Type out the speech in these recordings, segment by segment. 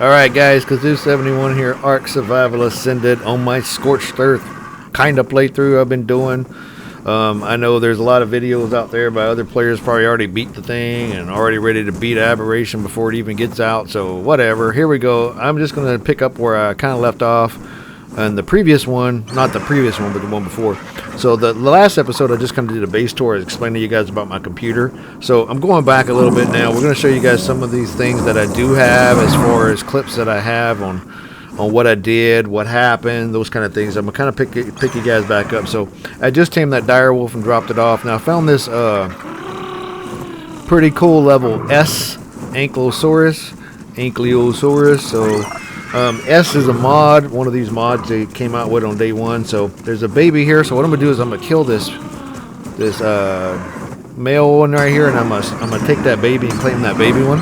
Alright guys, Kazoo71 here, Ark Survival Ascended on my Scorched Earth kind of playthrough I've been doing. I know there's a lot of videos out there by other players probably already beat the thing and already ready to beat Aberration before it even gets out, so whatever. Here we go. I'm just going to pick up where I kind of left off and the previous one, not the previous one, but the one before. So the last episode I just kind of did a base tour. I explained to you guys about my computer. So I'm going back a little bit now. We're going to show you guys some of these things that I do have as far as clips that I have on what I did, what happened, those kind of things. I'm going to kind of pick you guys back up. So I just tamed that dire wolf and dropped it off. Now I found this pretty cool level S Ankylosaurus. So S is a mod, one of these mods they came out with on day one. So there's a baby here. So what I'm gonna do is I'm gonna kill this male one right here, and I'm gonna take that baby and claim that baby one.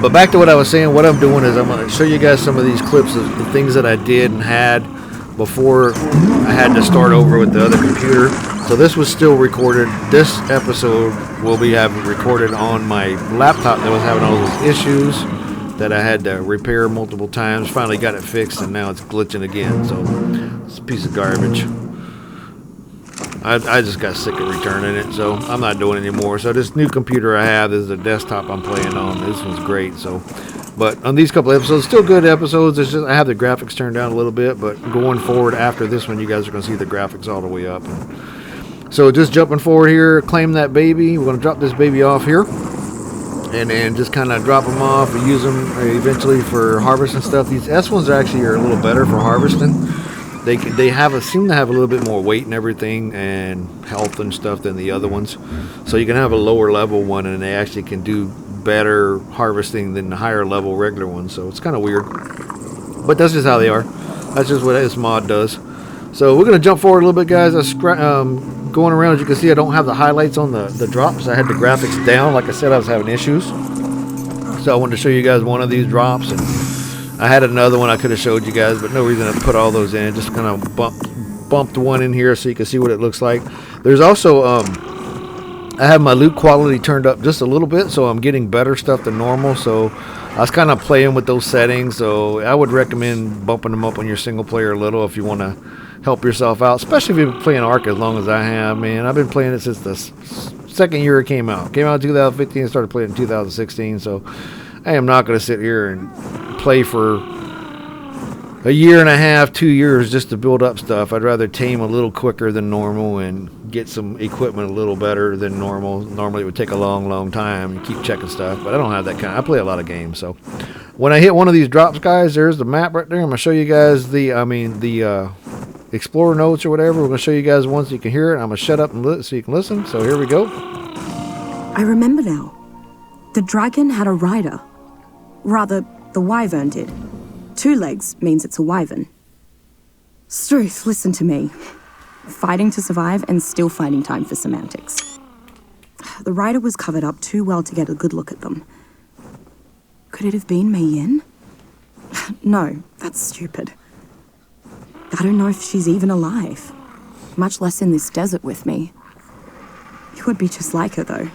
But back to what I was saying, what I'm doing is I'm gonna show you guys some of these clips of the things that I did and had before I had to start over with the other computer. So this was still recorded. This episode will be having recorded on my laptop that was having all those issues that I had to repair multiple times. Finally got it fixed, and now it's glitching again. So it's a piece of garbage. I just got sick of returning it, so I'm not doing it anymore. So this new computer I have, this is the desktop I'm playing on. This one's great. So, but on these couple episodes, still good episodes. It's just I have the graphics turned down a little bit, but going forward after this one, you guys are going to see the graphics all the way up. So just jumping forward here, claim that baby. We're going to drop this baby off here. And then just kind of drop them off and use them eventually for harvesting stuff. These S ones actually are a little better for harvesting. They seem to have a little bit more weight and everything and health and stuff than the other ones. So you can have a lower level one and they actually can do better harvesting than the higher level regular ones. So it's kind of weird, but that's just how they are. That's just what this mod does. So we're gonna jump forward a little bit, guys. Going around, as you can see, I don't have the highlights on the drops. I had the graphics down. Like I said, I was having issues. So I wanted to show you guys one of these drops, and I had another one I could have showed you guys, but no reason to put all those in. Just kind of bumped one in here so you can see what it looks like. There's also I have my loot quality turned up just a little bit, so I'm getting better stuff than normal. So I was kind of playing with those settings. So I would recommend bumping them up on your single player a little if you want to help yourself out, especially if you've been playing Ark as long as I have. Man, I've been playing it since the second year it came out. Came out in 2015 and started playing in 2016. So I am not going to sit here and play for a year and a half, 2 years just to build up stuff. I'd rather tame a little quicker than normal and get some equipment a little better than normal. Normally it would take a long time and keep checking stuff, but I don't have that kind. I play a lot of games. So when I hit one of these drops, guys, there's the map right there. I'm going to show you guys the Explorer notes or whatever. We're going to show you guys one so you can hear it. I'm going to shut up and so you can listen. So here we go. I remember now. The dragon had a rider. Rather, the wyvern did. 2 legs means it's a wyvern. Struth, listen to me. Fighting to survive and still finding time for semantics. The rider was covered up too well to get a good look at them. Could it have been Mei Yin? No, that's stupid. I don't know if she's even alive, much less in this desert with me. It would be just like her, though,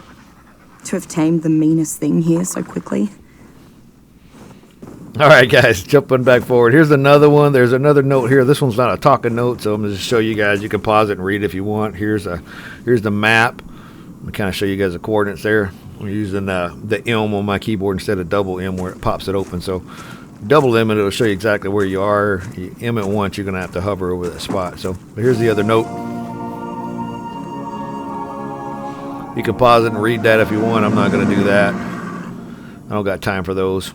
to have tamed the meanest thing here so quickly. All right, guys, jumping back forward. Here's another one. There's another note here. This one's not a talking note, so I'm going to just show you guys. You can pause it and read if you want. Here's the map. I'm going to kind of show you guys the coordinates there. I'm using the M on my keyboard instead of double M where it pops it open. So double M and it'll show you exactly where you are. You M it once, you're going to have to hover over that spot. So here's the other note. You can pause it and read that if you want. I'm not going to do that. I don't got time for those.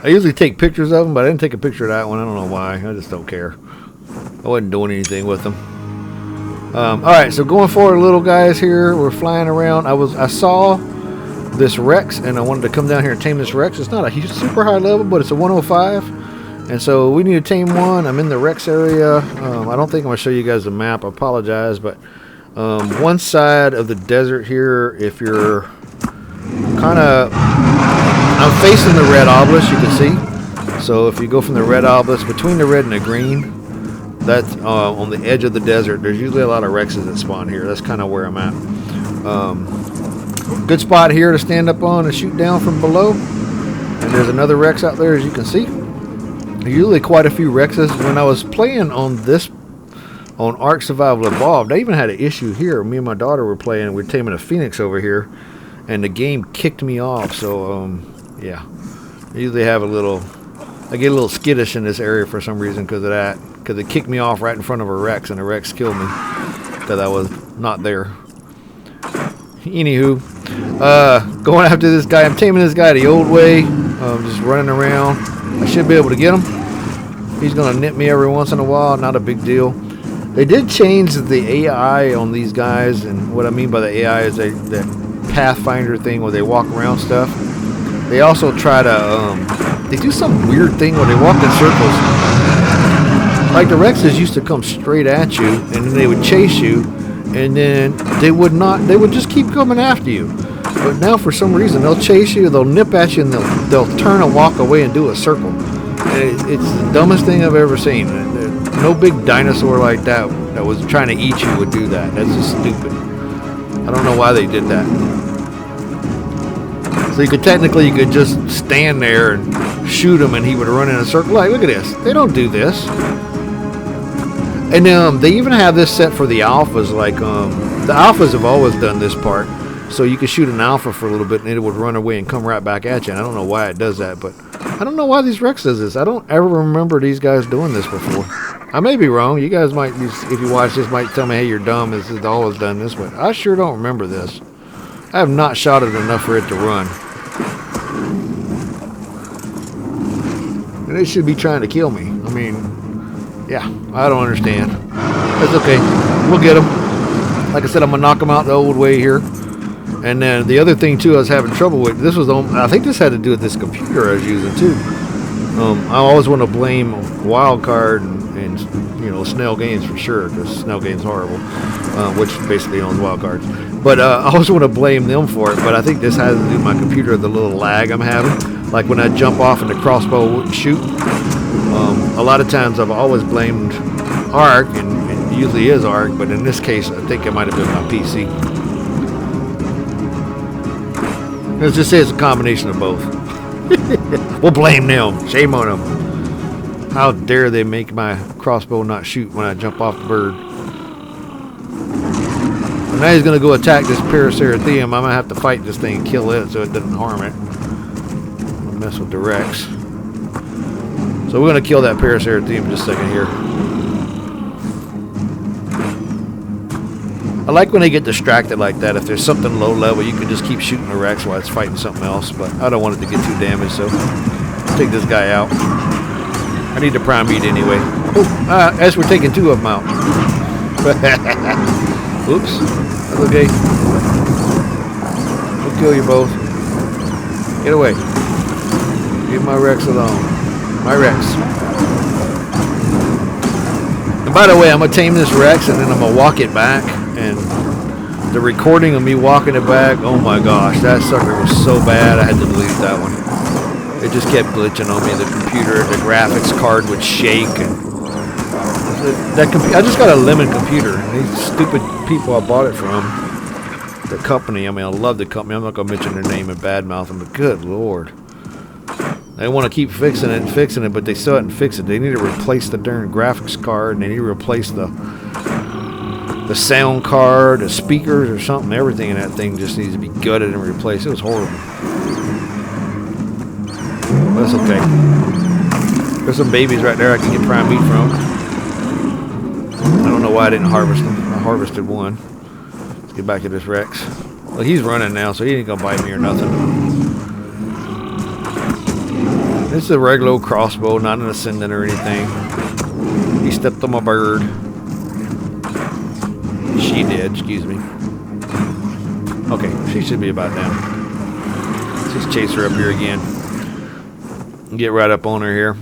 I usually take pictures of them, but I didn't take a picture of that one. I don't know why. I just don't care. I wasn't doing anything with them. Alright, so going forward a little, guys, here. We're flying around. I saw this Rex, and I wanted to come down here and tame this Rex. It's not a super high level, but it's a 105. And so we need to tame one. I'm in the Rex area. I don't think I'm going to show you guys the map. I apologize, but one side of the desert here, if you're kind of... I'm facing the red obelisk, you can see. So if you go from the red obelisk, between the red and the green, that's on the edge of the desert. There's usually a lot of Rexes that spawn here. That's kind of where I'm at. Good spot here to stand up on and shoot down from below. And there's another Rex out there, as you can see. There's usually quite a few Rexes. When I was playing on Ark Survival Evolved, I even had an issue here. Me and my daughter were playing. We're taming a Phoenix over here, and the game kicked me off. So, yeah. I usually have I get a little skittish in this area for some reason because of that. Because it kicked me off right in front of a Rex, and the Rex killed me because I was not there. Anywho, going after this guy. I'm taming this guy the old way. Just running around. I should be able to get him. He's going to nip me every once in a while. Not a big deal. They did change the AI on these guys, and what I mean by the AI is that Pathfinder thing where they walk around stuff. They also try to, they do some weird thing where they walk in circles. Like the Rexes used to come straight at you, and then they would chase you, and then they would just keep coming after you. But now for some reason they'll chase you, they'll nip at you, and they'll turn and walk away and do a circle. And it's the dumbest thing I've ever seen. No big dinosaur like that was trying to eat you would do that. That's just stupid. I don't know why they did that. So you could just stand there and shoot him and he would run in a circle. Like, look at this. They don't do this. And they even have this set for the alphas. Like, the alphas have always done this part. So you could shoot an alpha for a little bit and it would run away and come right back at you. And I don't know why it does that, but I don't know why these Rex does this. I don't ever remember these guys doing this before. I may be wrong. You guys might, if you watch this, might tell me, hey, you're dumb. This is always done this way. I sure don't remember this. I have not shot it enough for it to run. And they should be trying to kill me. I mean, yeah, I don't understand. That's okay. We'll get them. Like I said, I'm going to knock them out the old way here. And then the other thing, too, I was having trouble with, I think this had to do with this computer I was using, too. I always want to blame Wildcard and Snell Games for sure, because Snell Games horrible, which basically owns Wildcards. But I always want to blame them for it, but I think this has to do with my computer, the little lag I'm having. Like when I jump off and the crossbow wouldn't shoot. A lot of times I've always blamed Ark, and it usually is Ark, but in this case I think it might have been my PC. Let's just say it's a combination of both. We'll blame them. Shame on them. How dare they make my crossbow not shoot when I jump off the bird. And now he's going to go attack this Paraceratheum. I'm going to have to fight this thing and kill it so it doesn't harm it. I'll mess with the Rex. So we're going to kill that Paraceratheum in just a second here. I like when they get distracted like that. If there's something low level, you can just keep shooting the Rex while it's fighting something else. But I don't want it to get too damaged, so I'll take this guy out. I need the prime meat anyway. Oh, as we're taking two of them out. Oops. That's okay. We'll kill you both. Get away. Leave my Rex alone. My Rex. And by the way, I'm going to tame this Rex and then I'm going to walk it back. And the recording of me walking it back, oh my gosh, that sucker was so bad I had to delete that one. It just kept glitching on me. The computer, the graphics card would shake. And I just got a lemon computer. These stupid people I bought it from, the company, I mean, I love the company. I'm not going to mention their name and badmouth them, but good Lord. They want to keep fixing it, but they still haven't fixed it. They need to replace the darn graphics card, and they need to replace the sound card, the speakers or something. Everything in that thing just needs to be gutted and replaced. It was horrible. But that's okay. There's some babies right there I can get prime meat from. I don't know why I didn't harvest them. I harvested one. Let's get back to this Rex. Well, he's running now, so he ain't gonna bite me or nothing. This is a regular old crossbow, not an Ascendant or anything. He stepped on my bird. She did, excuse me. Okay, she should be about down. Let's just chase her up here again. Get right up on her here.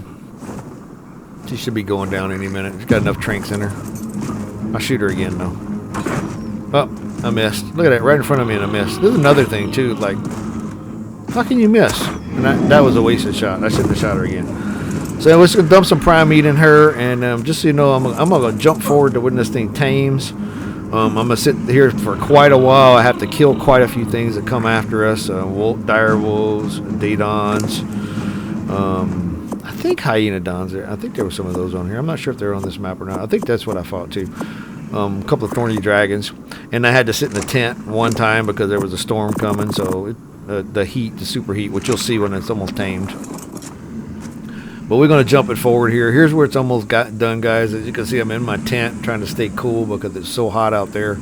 She should be going down any minute. She's got enough tranks in her. I'll shoot her again though. Oh, I missed. Look at that, right in front of me and I missed. There's another thing too, like, how can you miss? And that was a wasted shot. I shouldn't have shot her again. So let's dump some prime meat in her, and just so you know, I'm gonna jump forward to when this thing tames. I'm going to sit here for quite a while. I have to kill quite a few things that come after us. Dire wolves, Dadons. I think Hyenodons there. I think there were some of those on here. I'm not sure if they're on this map or not. I think that's what I fought too. A couple of thorny dragons. And I had to sit in the tent one time because there was a storm coming. So the super heat, which you'll see when it's almost tamed. But we're going to jump it forward here. Here's where it's almost got done, guys. As you can see, I'm in my tent trying to stay cool because it's so hot out there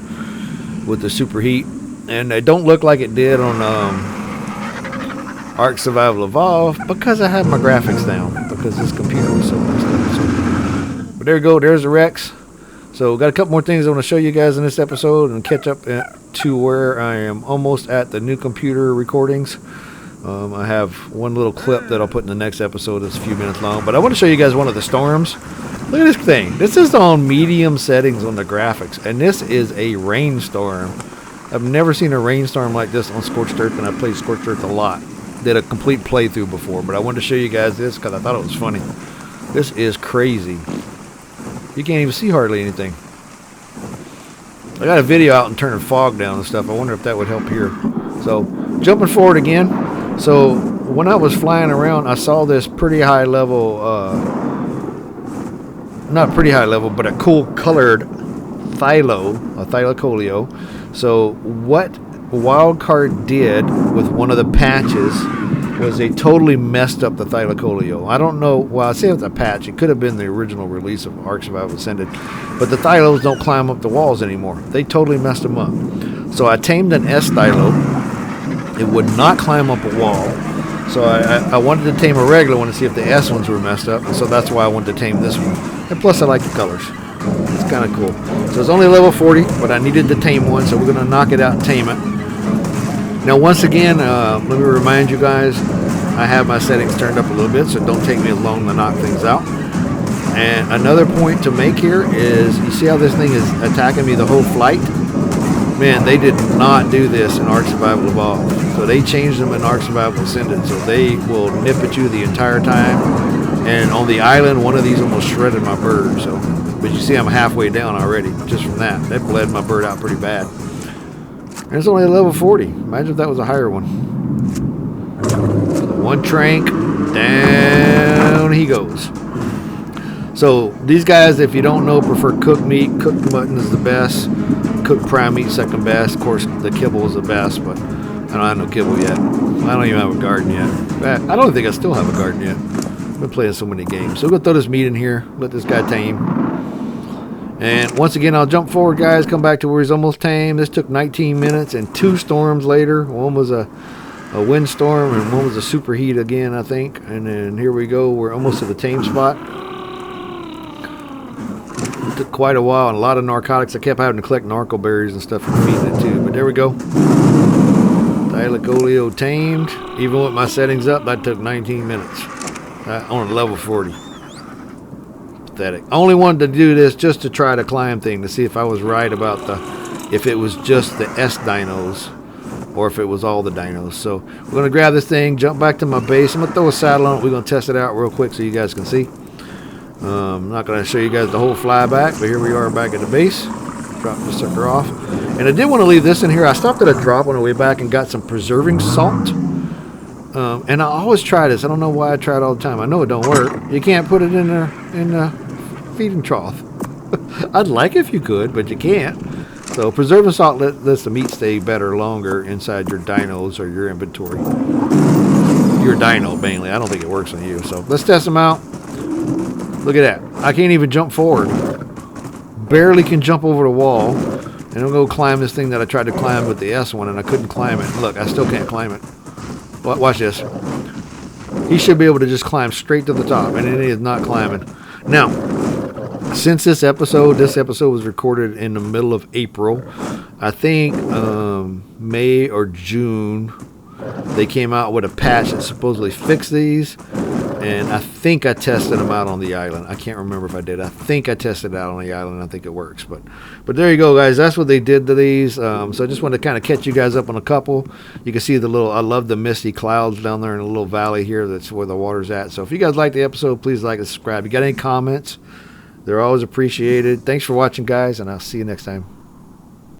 with the super heat. And it don't look like it did on Ark Survival Evolved because I have my graphics down because this computer was so messed up. So, but there you go. There's the Rex. So got a couple more things I want to show you guys in this episode and catch up to where I am almost at the new computer recordings. I have one little clip that I'll put in the next episode that's a few minutes long. But I want to show you guys one of the storms. Look at this thing. This is on medium settings on the graphics. And this is a rainstorm. I've never seen a rainstorm like this on Scorched Earth, and I played Scorched Earth a lot. Did a complete playthrough before. But I wanted to show you guys this because I thought it was funny. This is crazy. You can't even see hardly anything. I got a video out and turning fog down and stuff. I wonder if that would help here. So, jumping forward again. So when I was flying around, I saw this pretty high level, not pretty high level, but a cool colored Thylacoleo. So what Wildcard did with one of the patches was they totally messed up the Thylacoleo. I don't know, well, I say it's a patch. It could have been the original release of Ark Survival Ascended. But the Thylos don't climb up the walls anymore. They totally messed them up. So I tamed an S-Thylo. It would not climb up a wall. So I wanted to tame a regular one to see if the S ones were messed up. And so that's why I wanted to tame this one. And plus I like the colors. It's kind of cool. So it's only level 40, but I needed to tame one. So we're going to knock it out and tame it. Now once again, let me remind you guys, I have my settings turned up a little bit. So it don't take me as long to knock things out. And another point to make here is, you see how this thing is attacking me the whole flight? Man, they did not do this in Ark Survival Evolved. So they changed them in Ark Survival Ascended. So they will nip at you the entire time. And on the island, one of these almost shredded my bird. So, but you see I'm halfway down already just from that. That bled my bird out pretty bad. And it's only a level 40. Imagine if that was a higher one. So one trank, down he goes. So these guys, if you don't know, prefer cooked meat. Cooked mutton is the best. Cooked prime meat second best. Of course, the kibble is the best, but I don't have no kibble yet. I don't even have a garden yet. I don't think I still have a garden yet. I've been playing so many games. So we're going to throw this meat in here. Let this guy tame. And once again, I'll jump forward, guys. Come back to where he's almost tame. This took 19 minutes and 2 storms later. One was a windstorm and one was a superheat again, I think. And then here we go. We're almost to the tame spot. It took quite a while and a lot of narcotics. I kept having to collect narco berries and stuff for feeding it too. But there we go. Thylacoleo tamed. Even with my settings up, that took 19 minutes. On a level 40. Pathetic. I only wanted to do this just to try the climb thing to see if I was right about if it was just the S dinos or if it was all the dinos. So we're going to grab this thing, jump back to my base. I'm going to throw a saddle on it. We're going to test it out real quick so you guys can see. I'm not going to show you guys the whole flyback, but here we are back at the base. Drop the sucker off. And I did want to leave this in here. I stopped at a drop on the way back and got some preserving salt. And I always try this. I don't know why I try it all the time. I know it don't work. You can't put it in the feeding trough. I'd like if you could, but you can't. So preserving salt lets the meat stay better longer inside your dinos or your inventory. Your dino, mainly. I don't think it works on you. So let's test them out. Look at that. I can't even jump forward. Barely can jump over the wall. And I'm going to climb this thing that I tried to climb with the S one, and I couldn't climb it. Look, I still can't climb it. Watch this. He should be able to just climb straight to the top, and it is not climbing. Now, since this episode was recorded in the middle of April. I think May or June, they came out with a patch that supposedly fixed these. And I think I tested them out on the island. I can't remember if I did. I think I tested it out on the island. I think it works. But there you go, guys. That's what they did to these. So I just wanted to kind of catch you guys up on a couple. You can see I love the misty clouds down there in a little valley here. That's where the water's at. So if you guys like the episode, please like and subscribe. You got any comments? They're always appreciated. Thanks for watching, guys, and I'll see you next time.